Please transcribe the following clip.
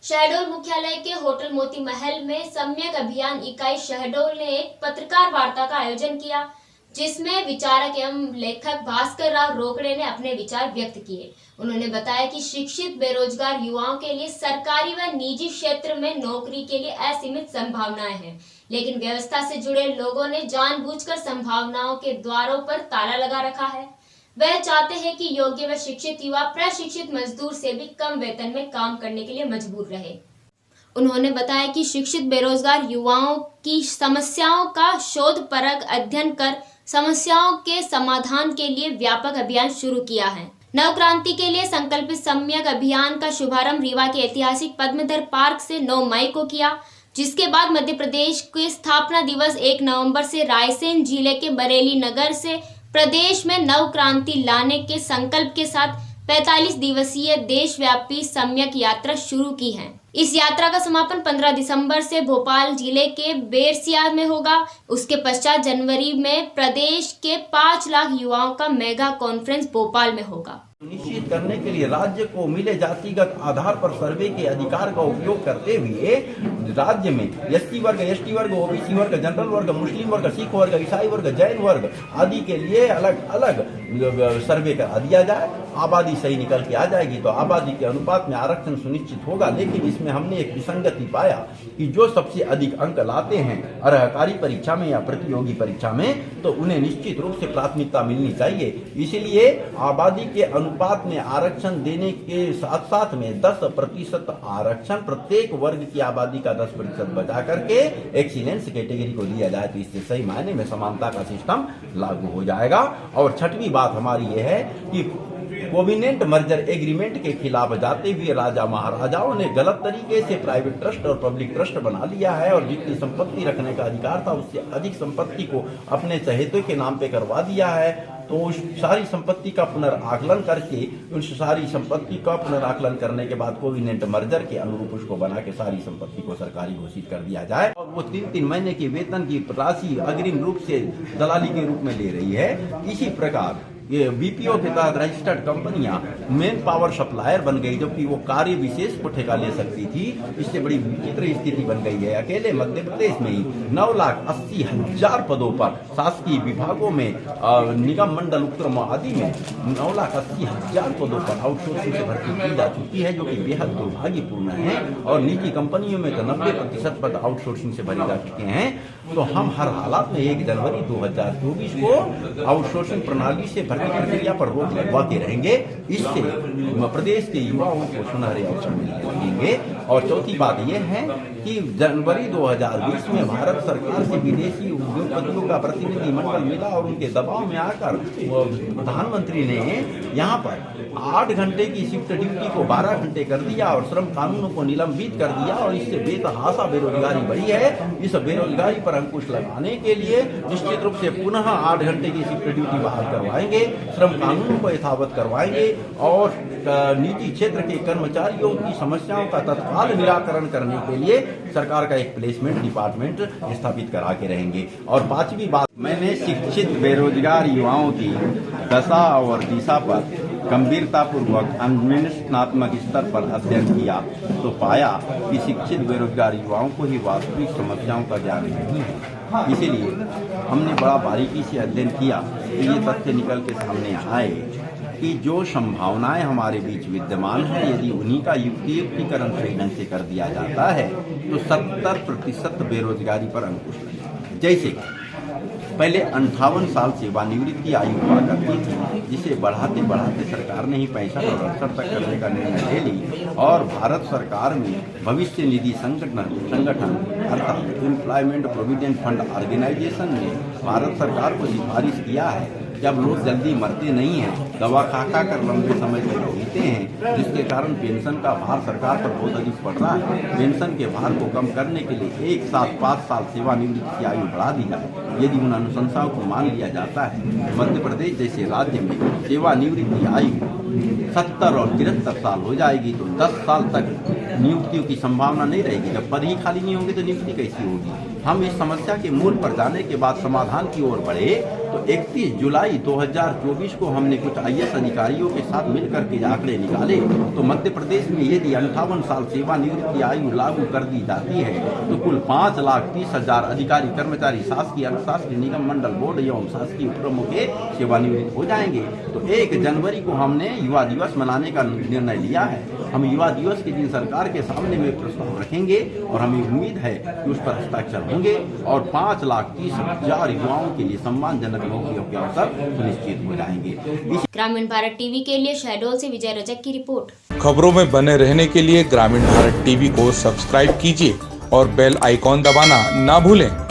शहडोल मुख्यालय के होटल मोती महल में सम्यक अभियान इकाई शहडोल ने एक पत्रकार वार्ता का आयोजन किया, जिसमें विचारक एवं लेखक भास्कर राव रोकड़े ने अपने विचार व्यक्त किए। उन्होंने बताया कि शिक्षित बेरोजगार युवाओं के लिए सरकारी व निजी क्षेत्र में नौकरी के लिए असीमित संभावनाएं हैं, लेकिन व्यवस्था से जुड़े लोगों ने जानबूझकर संभावनाओं के द्वारों पर ताला लगा रखा है। वह चाहते हैं कि योग्य व शिक्षित युवा प्रशिक्षित मजदूर से भी कम वेतन में काम करने के लिए मजबूर रहे। उन्होंने बताया कि शिक्षित बेरोजगार युवाओं की समस्याओं का शोधपरक अध्ययन कर समस्याओं के समाधान के लिए व्यापक अभियान शुरू किया है। नवक्रांति के लिए संकल्पित सम्यक अभियान का शुभारंभ रीवा के ऐतिहासिक पद्मधर पार्क से 9 मई को किया, जिसके बाद मध्य प्रदेश के स्थापना दिवस 1 नवंबर से रायसेन जिले के बरेली नगर से प्रदेश में नव क्रांति लाने के संकल्प के साथ 45 दिवसीय देशव्यापी सम्यक यात्रा शुरू की है। इस यात्रा का समापन 15 दिसंबर से भोपाल जिले के बेरसिया में होगा। उसके पश्चात जनवरी में प्रदेश के 5 लाख युवाओं का मेगा कॉन्फ्रेंस भोपाल में होगा। सुनिश्चित करने के लिए राज्य को मिले जातिगत आधार पर सर्वे के अधिकार का उपयोग करते हुए राज्य में एसटी वर्ग, एसटी वर्ग, ओबीसी वर्ग, जनरल वर्ग, मुस्लिम वर्ग, सिख वर्ग, ईसाई वर्ग, जैन वर्ग आदि के लिए अलग अलग सर्वे करा दिया जाए। आबादी सही निकल के आ जाएगी तो आबादी के अनुपात में आरक्षण सुनिश्चित होगा। लेकिन इसमें हमने एक विसंगति पाया कि जो सबसे अधिक अंक लाते हैं अर्हकारी परीक्षा में या प्रतियोगी परीक्षा में, तो उन्हें निश्चित रूप से प्राथमिकता मिलनी चाहिए। इसलिए आबादी के अनुपात में आरक्षण देने के साथ साथ में 10% आरक्षण प्रत्येक वर्ग की आबादी का 10% बचा करके एक्सीलेंस कैटेगरी को दिया जाए, तो इससे सही मायने में समानता का सिस्टम लागू हो जाएगा। और छठवीं बात हमारी यह है कि कोविनेंट मर्जर एग्रीमेंट के खिलाफ जाते हुए राजा महाराजाओं ने गलत तरीके से प्राइवेट ट्रस्ट और पब्लिक ट्रस्ट बना लिया है और जितनी संपत्ति रखने का अधिकार था उससे अधिक संपत्ति को अपने चहेतों के नाम पे करवा दिया है। तो उस सारी संपत्ति का पुनर्आकलन करके उस सारी संपत्ति का पुनर्आकलन करने के बाद कोविनेंट मर्जर के अनुरूप उसको बना के सारी संपत्ति को सरकारी घोषित कर दिया जाए। और वो 3-3 महीने के वेतन की राशि अग्रिम रूप से दलाली के रूप में ले रही है। इसी प्रकार ये बीपीओ के तहत रजिस्टर्ड कंपनियां मेन पावर सप्लायर बन गई, जबकि वो कार्य विशेष को ठेका ले सकती थी। इससे बड़ी विचित्र स्थिति बन गई है। अकेले मध्य प्रदेश में ही 9,80,000 पदों पर शासकीय विभागों में निगम मंडल उपक्रम आदि में 9,80,000 पदों पर आउटसोर्सिंग से भर्ती की जा चुकी है, जो कि बेहद दुर्भाग्यपूर्ण है। और निजी कंपनियों में तो 90% पद आउटसोर्सिंग से भरे जा चुके हैं। तो हम हर हालात में 1 जनवरी 2024 को आउटसोर्सिंग प्रणाली से प्रक्रिया पर रोक लगवाते रहेंगे। इससे प्रदेश के युवाओं को सुनहरे अवसर मिलेंगे। और चौथी बात यह है कि जनवरी 2020 में भारत सरकार से विदेशी उद्योगपतियों का प्रतिनिधि मंडल मिला और उनके दबाव में आकर प्रधानमंत्री ने यहाँ पर 8 घंटे की शिफ्ट ड्यूटी को 12 घंटे कर दिया और श्रम कानूनों को निलंबित कर दिया। और इससे बेतहाशा बेरोजगारी बढ़ी है। इस बेरोजगारी पर अंकुश लगाने के लिए निश्चित रूप से पुनः 8 घंटे की शिफ्ट ड्यूटी बहाल करवाएंगे, श्रम कानूनों को यथावत करवाएंगे और निजी क्षेत्र के कर्मचारियों की समस्याओं का तत्काल निराकरण करने के लिए सरकार का एक प्लेसमेंट डिपार्टमेंट स्थापित करा के रहेंगे। और 5वीं बात, मैंने शिक्षित बेरोजगार युवाओं की दशा और दिशा पर गंभीरतापूर्वक अन्वेषणात्मक स्तर पर अध्ययन किया तो पाया कि शिक्षित बेरोजगार युवाओं को ही वास्तविक समस्याओं का ज्ञान नहीं है। इसीलिए हमने बड़ा बारीकी से अध्ययन किया तो ये तथ्य निकल के सामने आए कि जो संभावनाएं हमारे बीच विद्यमान है, यदि उन्हीं का युक्तिकरण सही ढंग से कर दिया जाता है तो 70% बेरोजगारी पर अंकुश लगेगा। जैसे पहले 58 साल सेवानिवृत्ति आयु हुआ करती थी, जिसे बढ़ाते बढ़ाते सरकार ने ही 65 और 68 तक करने का निर्णय ले ली। और भारत सरकार में भविष्य निधि संगठन अर्थात एम्प्लॉयमेंट प्रोविडेंट फंड ऑर्गेनाइजेशन ने भारत सरकार को सिफारिश किया है, जब लोग जल्दी मरते नहीं हैं, दवा खा कर लंबे समय तक जीते हैं, जिसके कारण पेंशन का भार सरकार पर बहुत अधिक पड़ रहा है। पेंशन के भार को कम करने के लिए एक साथ 5 साल सेवानिवृत्ति की आयु बढ़ा दी जाए, यदि उन अनुशंसाओं को मान लिया जाता है। मध्य प्रदेश जैसे राज्य में सेवानिवृत्ति आयु 70 और 73 साल हो जाएगी तो 10 साल तक नियुक्तियों की संभावना नहीं रहेगी। जब पद ही खाली नहीं होंगे तो नियुक्ति कैसी होगी। हम इस समस्या के मूल पर जाने के बाद समाधान की ओर बढ़े तो 31 जुलाई 2024 को हमने कुछ IAS अधिकारियों के साथ मिलकर के आंकड़े निकाले तो मध्य प्रदेश में यदि 58 साल सेवानिवृत्ति आयु लागू कर दी जाती है तो कुल 5,30,000 अधिकारी कर्मचारी शासकीय अनुशासकीय निगम मंडल बोर्ड एवं शासकीय उपक्रमों के सेवानिवृत्त हो जाएंगे। तो 1 जनवरी को हमने युवा दिवस मनाने का निर्णय लिया है। हम युवा दिवस के दिन सरकार के सामने में प्रस्ताव रखेंगे और हमें उम्मीद है कि उस पर हस्ताक्षर होंगे और 5,30,000 युवाओं के लिए सम्मानजनक नौकरियों के अवसर सुनिश्चित हो जाएंगे। ग्रामीण भारत टीवी के लिए शहडोल से विजय रजक की रिपोर्ट। खबरों में बने रहने के लिए ग्रामीण भारत टीवी को सब्सक्राइब कीजिए और बेल आइकॉन दबाना ना भूलें।